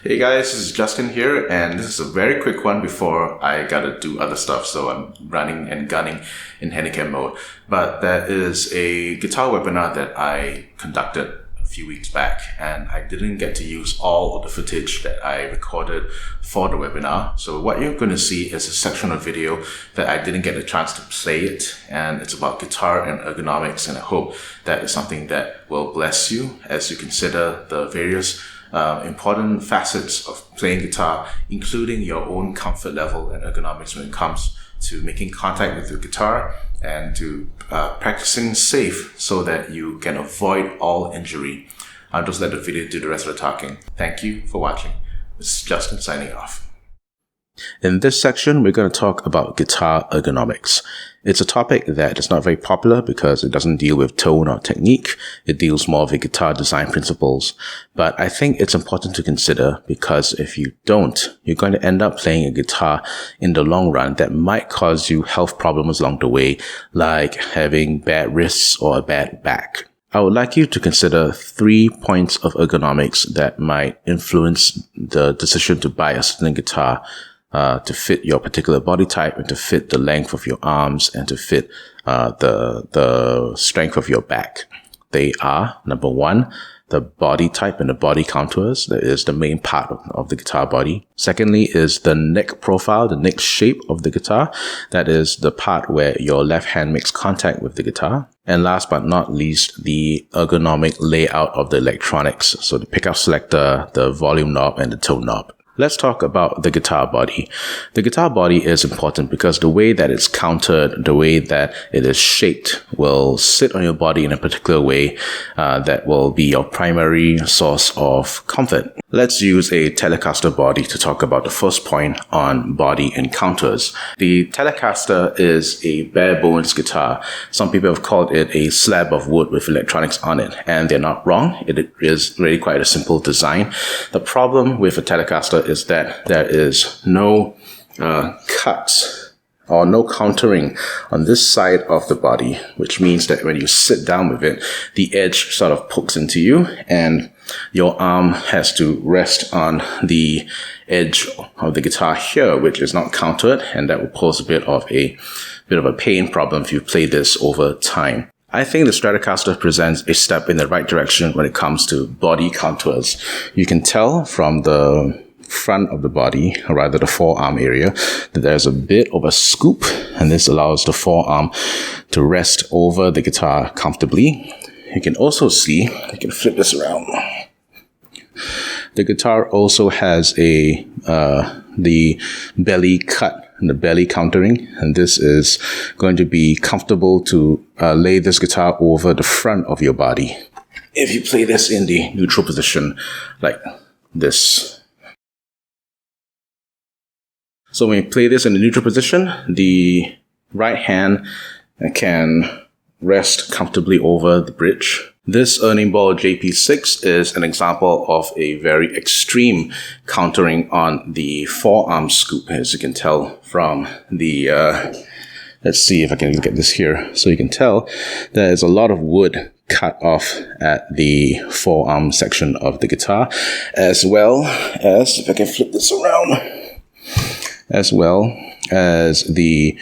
Hey guys, this is Justin here, and this is a very quick one before I gotta do other stuff, so I'm running and gunning in handicap mode. But there is a guitar webinar that I conducted a few weeks back, and I didn't get to use all of the footage that I recorded for the webinar. So what you're going to see is a section of video that I didn't get a chance to play it, and it's about guitar and ergonomics, and I hope that is something that will bless you as you consider the various important facets of playing guitar, including your own comfort level and ergonomics when it comes to making contact with the guitar and to practicing safe so that you can avoid all injury. I'll just let the video do the rest of the talking. Thank you for watching. This is Justin signing off. In this section, we're going to talk about guitar ergonomics. It's a topic that is not very popular because it doesn't deal with tone or technique. It deals more with guitar design principles. But I think it's important to consider because if you don't, you're going to end up playing a guitar in the long run that might cause you health problems along the way, like having bad wrists or a bad back. I would like you to consider 3 points of ergonomics that might influence the decision to buy a certain guitar to fit your particular body type and to fit the length of your arms and to fit the strength of your back. They are, number one, the body type and the body contours. That is the main part of the guitar body. Secondly is the neck profile, the neck shape of the guitar. That is the part where your left hand makes contact with the guitar. And last but not least, the ergonomic layout of the electronics. So the pickup selector, the volume knob, and the tone knob. Let's talk about the guitar body. The guitar body is important because the way that it's countered, the way that it is shaped will sit on your body in a particular way that will be your primary source of comfort. Let's use a Telecaster body to talk about the first point on body and contours. The Telecaster is a bare bones guitar. Some people have called it a slab of wood with electronics on it, and they're not wrong. It is really quite a simple design. The problem with a Telecaster is that there is no cuts or no countering on this side of the body, which means that when you sit down with it, the edge sort of pokes into you and your arm has to rest on the edge of the guitar here, which is not countered, and that will pose a bit of a pain problem if you play this over time. I think the Stratocaster presents a step in the right direction when it comes to body contours. You can tell from the front of the body, or rather the forearm area, that there's a bit of a scoop, and this allows the forearm to rest over the guitar comfortably. You can also see, I can flip this around. The guitar also has the belly cut and the belly countering, and this is going to be comfortable to lay this guitar over the front of your body. If you play this in the neutral position like this. So when you play this in the neutral position, the right hand can rest comfortably over the bridge. This Ernie Ball JP6 is an example of a very extreme countering on the forearm scoop, as you can tell from the, let's see if I can get this here. So you can tell there's a lot of wood cut off at the forearm section of the guitar, as well as, if I can flip this around, as well as the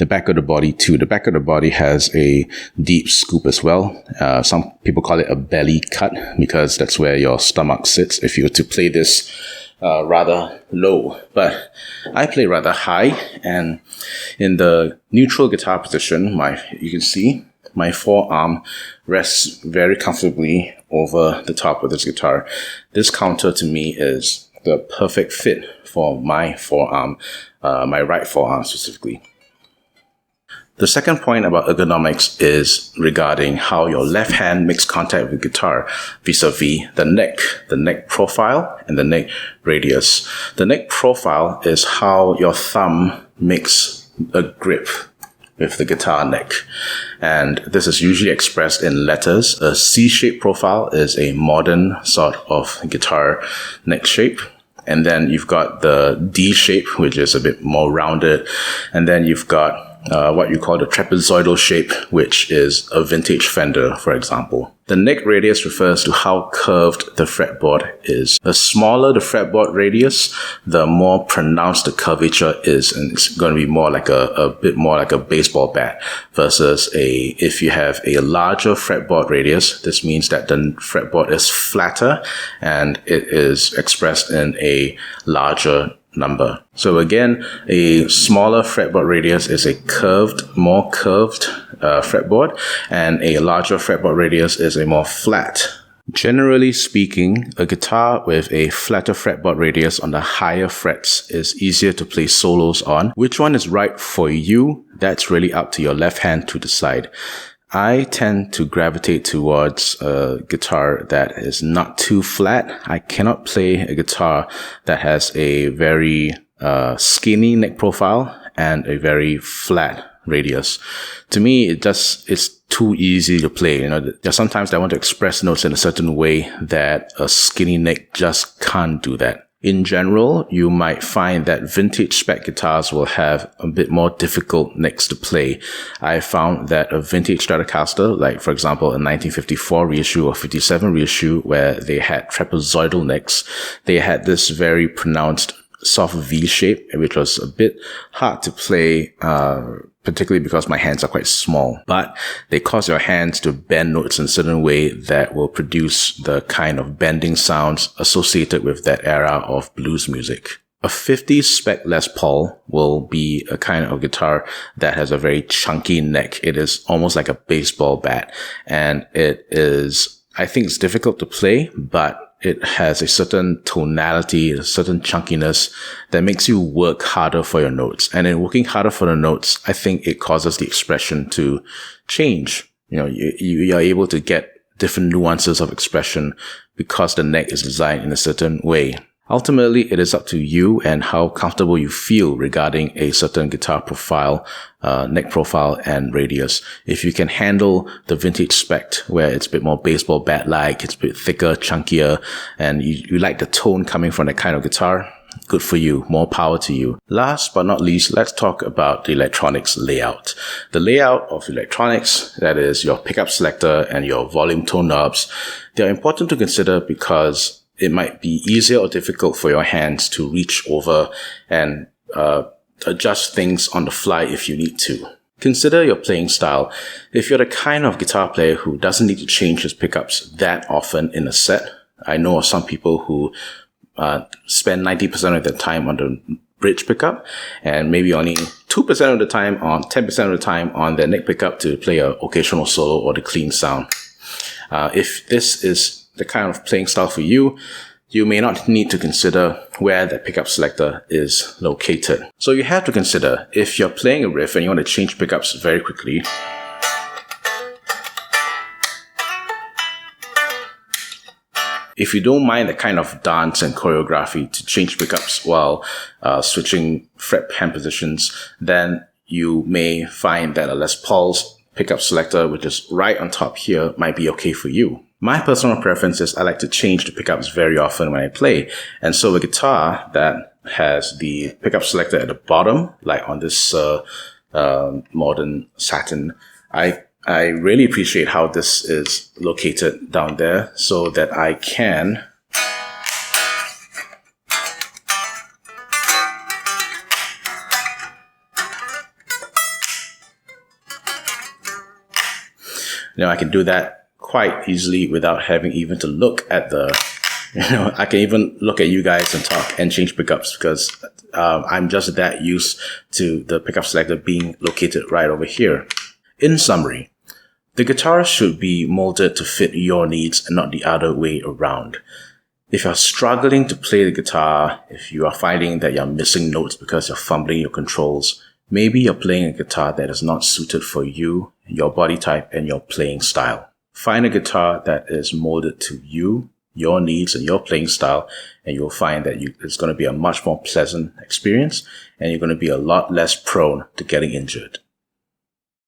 back of the body too. The back of the body has a deep scoop as well. Some people call it a belly cut because that's where your stomach sits if you were to play this rather low. But I play rather high, and in the neutral guitar position, you can see my forearm rests very comfortably over the top of this guitar. This counter to me is the perfect fit for my forearm, my right forearm specifically. The second point about ergonomics is regarding how your left hand makes contact with guitar vis-a-vis the neck profile and the neck radius. The neck profile is how your thumb makes a grip with the guitar neck. And this is usually expressed in letters. A C-shaped profile is a modern sort of guitar neck shape. And then you've got the D shape, which is a bit more rounded. And then you've got what you call the trapezoidal shape, which is a vintage Fender, for example. The neck radius refers to how curved the fretboard is. The smaller the fretboard radius, the more pronounced the curvature is, and it's going to be more like a bit more like a baseball bat versus if you have a larger fretboard radius, this means that the fretboard is flatter and it is expressed in a larger number. So again, a smaller fretboard radius is a more curved fretboard, and a larger fretboard radius is a more flat. Generally speaking, a guitar with a flatter fretboard radius on the higher frets is easier to play solos on. Which one is right for you? That's really up to your left hand to decide. I tend to gravitate towards a guitar that is not too flat. I cannot play a guitar that has a very skinny neck profile and a very flat radius. To me, it's too easy to play. There's sometimes I want to express notes in a certain way that a skinny neck just can't do that. In general, you might find that vintage spec guitars will have a bit more difficult necks to play. I found that a vintage Telecaster, like for example a 1954 reissue or 57 reissue, where they had trapezoidal necks, they had this very pronounced soft V shape, which was a bit hard to play, particularly because my hands are quite small, but they cause your hands to bend notes in a certain way that will produce the kind of bending sounds associated with that era of blues music. A 50s spec Les Paul will be a kind of guitar that has a very chunky neck. It is almost like a baseball bat, and I think it's difficult to play, but it has a certain tonality, a certain chunkiness that makes you work harder for your notes. And in working harder for the notes, I think it causes the expression to change. You are able to get different nuances of expression because the neck is designed in a certain way. Ultimately, it is up to you and how comfortable you feel regarding a certain guitar profile, neck profile, and radius. If you can handle the vintage spec, where it's a bit more baseball bat-like, it's a bit thicker, chunkier, and you like the tone coming from that kind of guitar, good for you. More power to you. Last but not least, let's talk about the electronics layout. The layout of electronics, that is your pickup selector and your volume tone knobs, they're important to consider because it might be easier or difficult for your hands to reach over and adjust things on the fly if you need to. Consider your playing style. If you're the kind of guitar player who doesn't need to change his pickups that often in a set, I know of some people who spend 90% of their time on the bridge pickup and maybe only 2% of the time on 10% of the time on their neck pickup to play an occasional solo or the clean sound. If this is the kind of playing style for you, you may not need to consider where the pickup selector is located. So you have to consider, if you're playing a riff and you want to change pickups very quickly, if you don't mind the kind of dance and choreography to change pickups while switching fret hand positions, then you may find that a Les Paul's pickup selector, which is right on top here, might be okay for you. My personal preference is I like to change the pickups very often when I play. And so a guitar that has the pickup selector at the bottom, like on this modern Saturn, I really appreciate how this is located down there so that I can I can do that quite easily without having even to look at I can even look at you guys and talk and change pickups because I'm just that used to the pickup selector being located right over here. In summary, the guitar should be molded to fit your needs and not the other way around. If you're struggling to play the guitar, if you are finding that you're missing notes because you're fumbling your controls, maybe you're playing a guitar that is not suited for you, your body type, and your playing style. Find a guitar that is molded to you, your needs, and your playing style, and you'll find that it's going to be a much more pleasant experience, and you're going to be a lot less prone to getting injured.